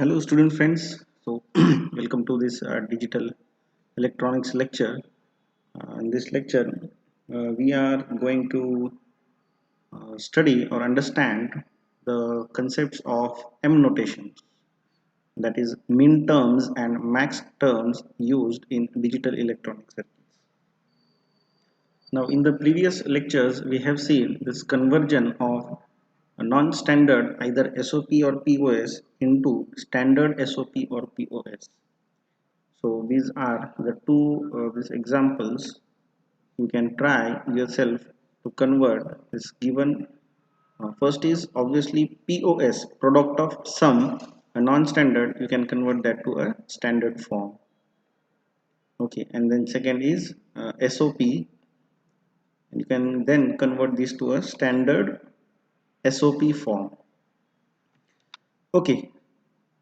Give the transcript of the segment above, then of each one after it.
Hello student friends. So welcome to this digital electronics lecture. In this lecture we are going to study or understand the concepts of M notations, that is min terms and max terms used in digital electronic circuits. Now in the previous lectures we have seen this conversion of a non-standard either SOP or POS into standard SOP or POS. So these are the two these examples. You can try yourself to convert this given. First is obviously POS, product of sum, a non-standard. You can convert that to a standard form. Okay, and then second is SOP. You can then convert this to a standard SOP form. Okay,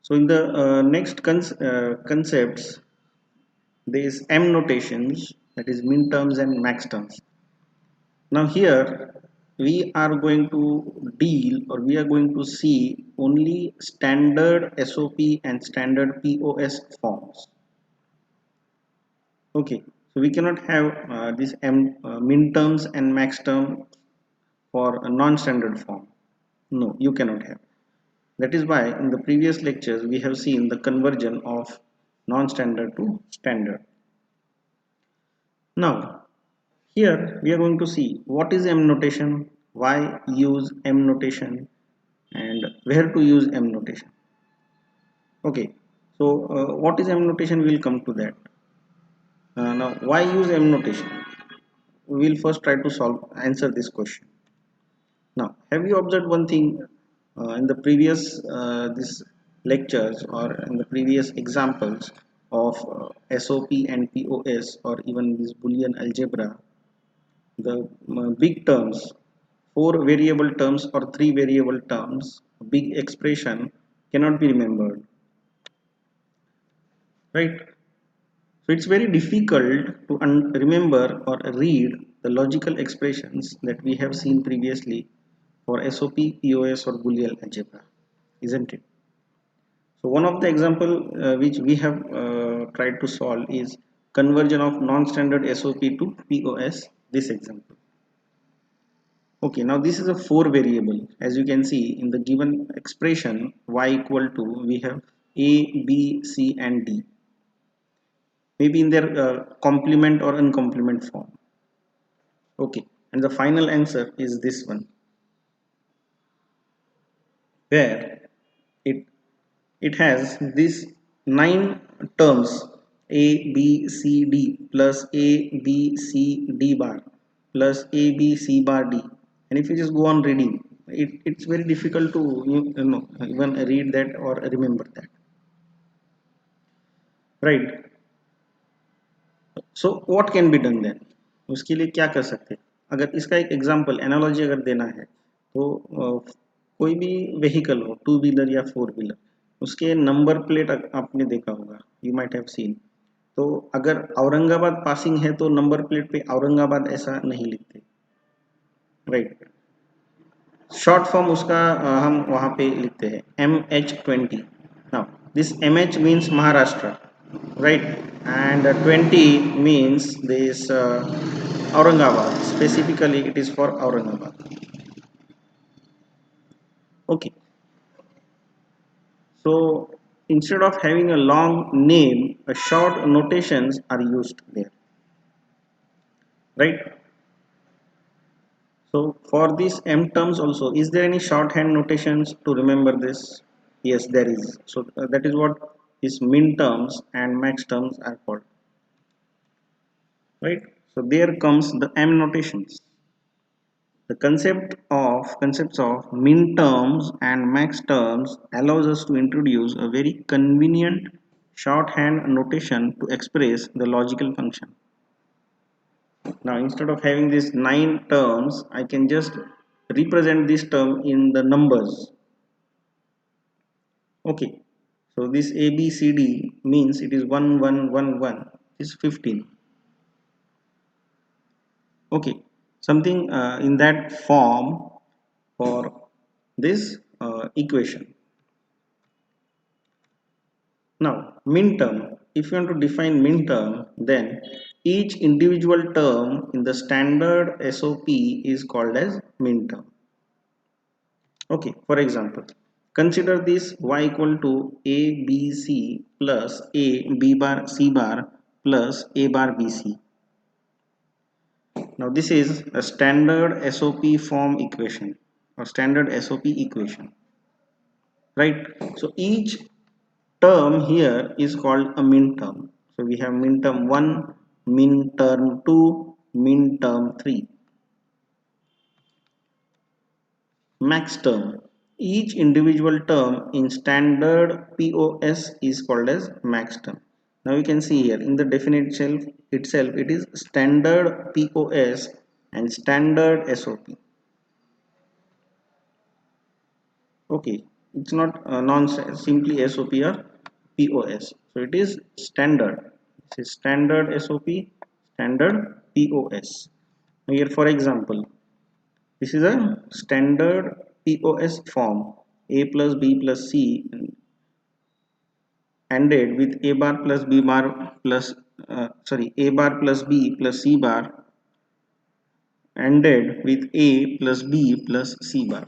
so in the next concepts, there is M notations, that is min terms and max terms. Now here we are going to deal, or we are going to see only standard SOP and standard POS forms. Okay, so we cannot have this min terms and max term for a non-standard form. No, you cannot have. That is why in the previous lectures we have seen the conversion of non-standard to standard. Now here we are going to see what is M notation, why use M notation, and where to use M notation. Okay, so what is M notation? We will come to that. Now why use M notation? We will first try to answer this question. Now have you observed one thing in the previous this lectures or in the previous examples of SOP and POS or even this Boolean algebra, the big terms, four variable terms or three variable terms, big expression cannot be remembered, right? So it's very difficult to remember or read the logical expressions that we have seen previously for SOP, POS or Boolean algebra, isn't it? So one of the example which we have tried to solve is conversion of non-standard SOP to POS, this example. Okay, now this is a four variable. As you can see in the given expression y equal to, we have a, b, c and d, maybe in their complement or uncomplement form. Okay, and the final answer is this one, where it it has these nine terms a b c d plus a b c d bar plus a b c bar d, and if you just go on reading it's very difficult to even read that or remember that, right? So what can be done then? उसके लिए क्या कर सकते हैं? अगर इसका एक example analogy अगर देना है तो कोई भी व्हीकल हो, टू व्हीलर या फोर व्हीलर, उसके नंबर प्लेट आपने देखा होगा, यू माइट हैव सीन. तो अगर औरंगाबाद पासिंग है तो नंबर प्लेट पे औरंगाबाद ऐसा नहीं लिखते, राइट? शॉर्ट फॉर्म उसका हम वहाँ पे लिखते हैं MH20. Now this MH means Maharashtra, right? And 20 means this Aurangabad, specifically it is for Aurangabad. Okay, so instead of having a long name, a short notations are used there, right? So for these M terms also, is there any shorthand notations to remember this? Yes, there is. So that is what is min terms and max terms are called, right? So there comes the M notations. The concepts of min terms and max terms allows us to introduce a very convenient shorthand notation to express the logical function. Now instead of having these nine terms, I can just represent this term in the numbers. Okay, so this ABCD means it is 1111 is 15. Okay, something in that form for this equation. Now, min term. If you want to define min term, then each individual term in the standard SOP is called as min term. Okay, for example, consider this y equal to a b c plus a b bar c bar plus a bar b c. Now this is a standard SOP form equation or standard SOP equation, right? So each term here is called a min term. So we have min term 1, min term 2, min term 3. Max term. Each individual term in standard POS is called as max term. Now you can see here in the definition itself it is standard POS and standard SOP. Okay, it's not non simply SOP or POS. So it is standard. This is standard SOP, standard POS. Here for example, this is a standard POS form. A plus B plus C ended with A bar plus B bar plus A bar plus B plus C bar ended with A plus B plus C bar.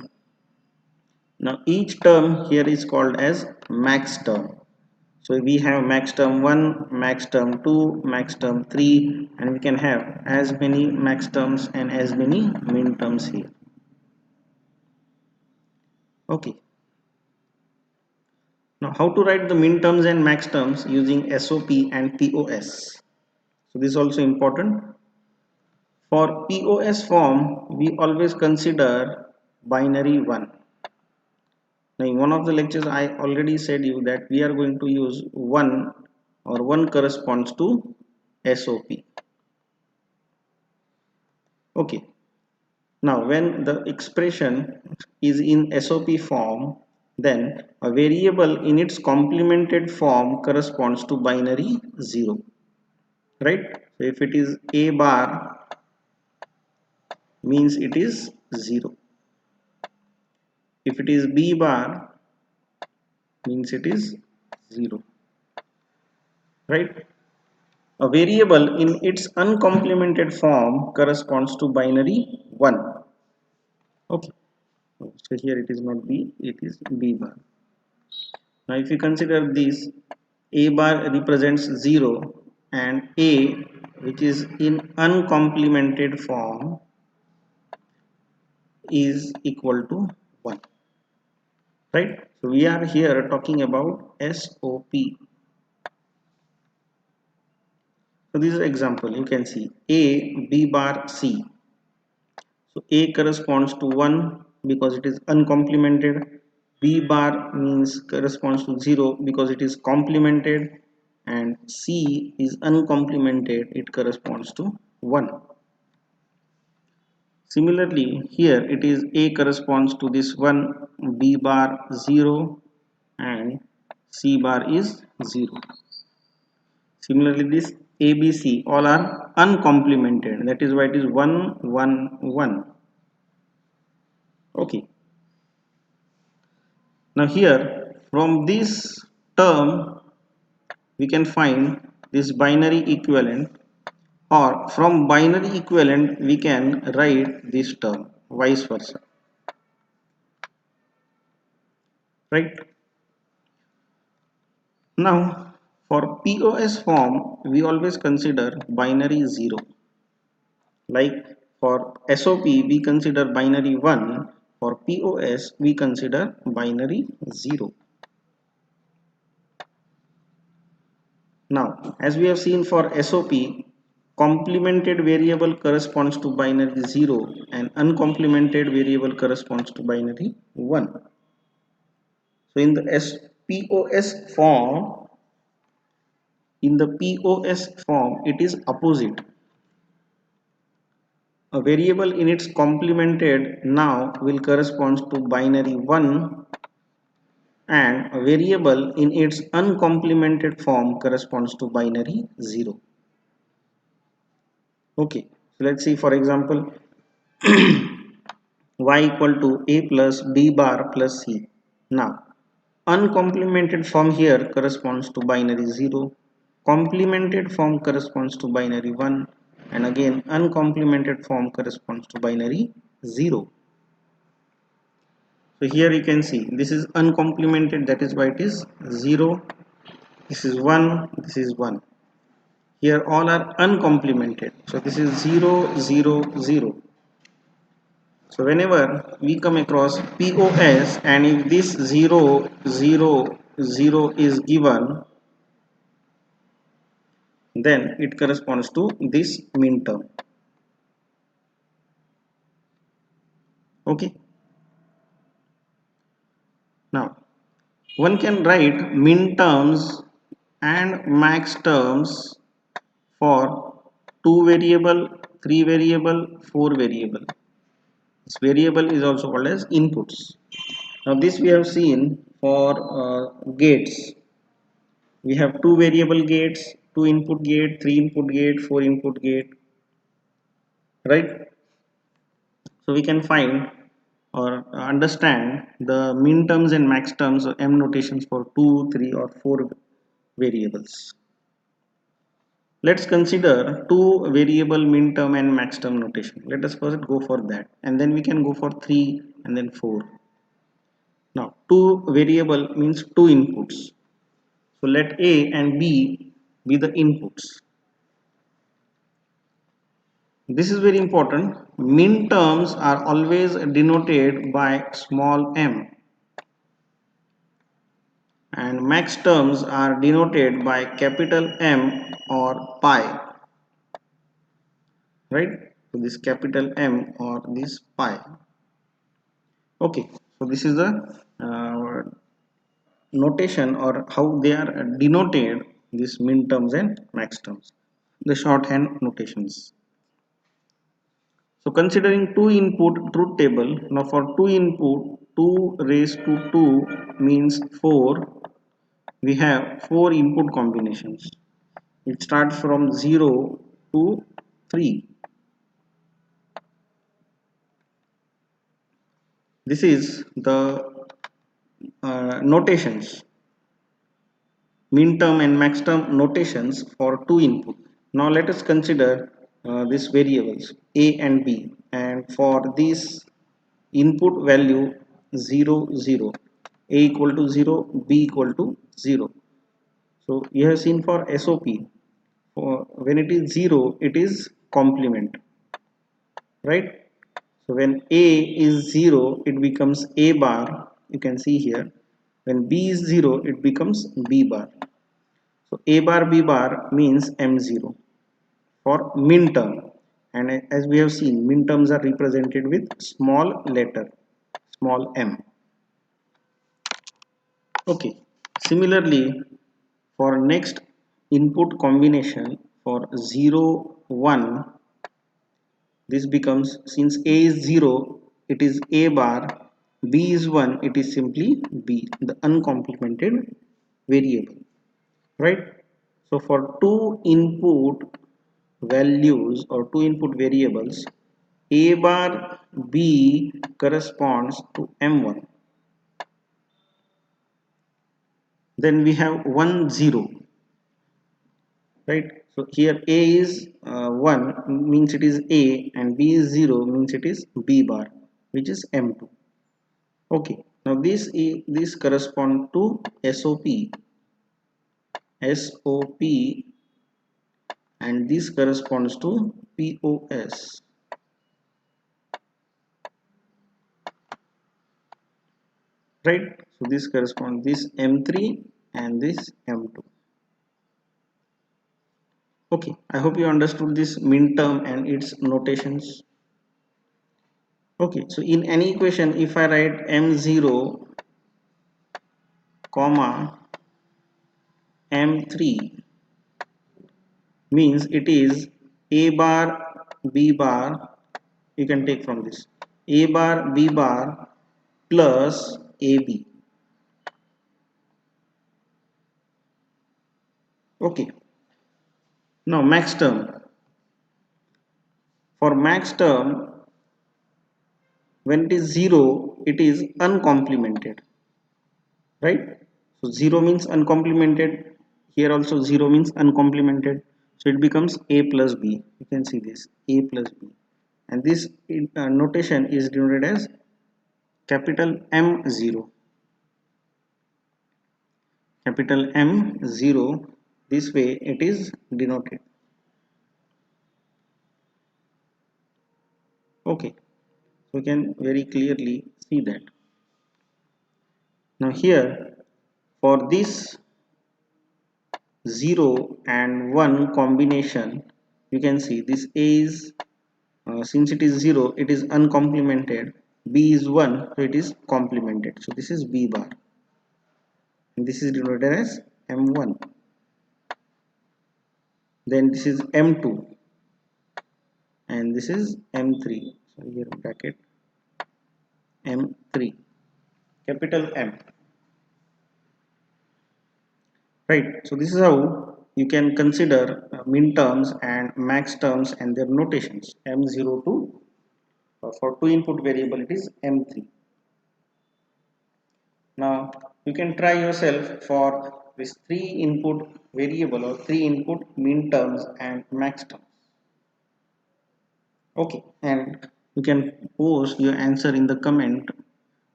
Now each term here is called as max term. So we have max term 1, max term 2, max term 3, and we can have as many max terms and as many min terms here. Okay. Now how to write the min terms and max terms using SOP and POS. So this is also important. For POS form, we always consider binary 1. Now in one of the lectures I already said you that we are going to use 1 or 1 corresponds to SOP. Okay. Now when the expression is in SOP form, then a variable in its complemented form corresponds to binary 0. Right? So if it is A bar means it is 0. If it is B bar means it is 0. Right? A variable in its uncomplemented form corresponds to binary 1. Okay. So here it is not B, it is B bar. Now if you consider this, A bar represents 0 and A which is in uncomplemented form is equal to 1. Right? So we are here talking about SOP. So this is example, you can see A, B bar, C. So A corresponds to 1 because it is uncomplemented. B bar means corresponds to 0 because it is complemented, and C is uncomplemented, it corresponds to 1. Similarly, here it is A corresponds to this 1, B bar 0, and C bar is 0. Similarly, this ABC all are uncomplemented, that is why it is 1, 1, 1. Okay. Now here from this term we can find this binary equivalent, or from binary equivalent we can write this term, vice versa. Right? Now for POS form we always consider binary 0. Like for SOP we consider binary 1, for POS we consider binary 0. Now as we have seen for SOP, complemented variable corresponds to binary 0 and uncomplemented variable corresponds to binary 1. So in the POS form, it is opposite. A variable in its complemented now will correspond to binary 1, and a variable in its uncomplemented form corresponds to binary 0. Okay, so let's see, for example, y equal to a plus b bar plus c. Now Uncomplemented form here corresponds to binary 0. Complemented form corresponds to binary 1. And again uncomplemented form corresponds to binary 0. So here you can see this is uncomplemented, that is why it is 0. This is 1, this is 1. Here all are uncomplemented. So this is 0, 0, 0. So whenever we come across POS and if this 0, 0, 0 is given, then it corresponds to this min term. Okay. Now one can write min terms and max terms for 2 variable, 3 variable, 4 variable. This variable is also called as inputs. Now this we have seen for gates. We have 2 variable gates, 2 input gate, 3 input gate, 4 input gate, right? So we can find or understand the min terms and max terms or M notations for 2, 3 or 4 variables. Let's consider 2 variable min term and max term notation. Let us first go for that and then we can go for 3 and then 4. Now 2 variable means 2 inputs. So let A and B be the inputs. This is very important. Min terms are always denoted by small m and max terms are denoted by capital M or pi, right? So this capital M or this pi. Okay, so this is the notation or how they are denoted, these min terms and max terms, the shorthand notations. So considering 2 input truth table, now for 2 input 2 raised to 2 means 4, we have 4 input combinations. It starts from 0 to 3. This is the notations, min term and max term notations for 2 input. Now let us consider these variables A and B, and for this input value 0, 0, A equal to 0, B equal to 0. So you have seen for SOP, for when it is 0 it is complement, right? So when A is 0 it becomes A bar, you can see here. When B is 0 it becomes B bar. So A bar B bar means M0 for min term, and as we have seen min terms are represented with small letter, small m. Okay, similarly for next input combination for 0, 1, this becomes, since A is 0 it is A bar, B is 1 it is simply B, the uncomplemented variable, right? So for two input values or two input variables, A bar B corresponds to M1. Then we have 1 0, right? So here A is 1 means it is A and B is 0 means it is B bar, which is M2. Okay, now this correspond to SOP, and this corresponds to POS. Right, so this corresponds this M3 and this M2. Okay, I hope you understood this min term and its notations. Okay, so in any equation if I write M0 comma M3 means it is A bar B bar, you can take from this A bar B bar plus AB. Okay, now max term. For max term, when it is 0 it is uncomplemented. right? So 0 means uncomplemented. Here also 0 means uncomplemented. So it becomes a plus b. You can see this a plus b, and this notation is denoted as capital M0. Capital M0. This way it is denoted. Okay, so you can very clearly see that. Now here, for this 0 and 1 combination, you can see this A is, since it is 0, it is uncomplemented. B is 1, so it is complemented. So this is B bar, and this is denoted as M1. Then this is M2, and this is M3. So here bracket M3, capital M. Right. So this is how you can consider min terms and max terms and their notations. M0 to for two input variable it is M3. Now you can try yourself for this three input variable or three input min terms and max terms. Okay, and you can post your answer in the comment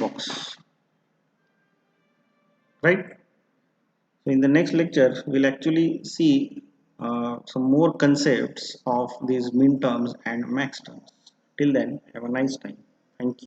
box. Right. So in the next lecture, we'll actually see some more concepts of these min terms and max terms. Till then, have a nice time. Thank you.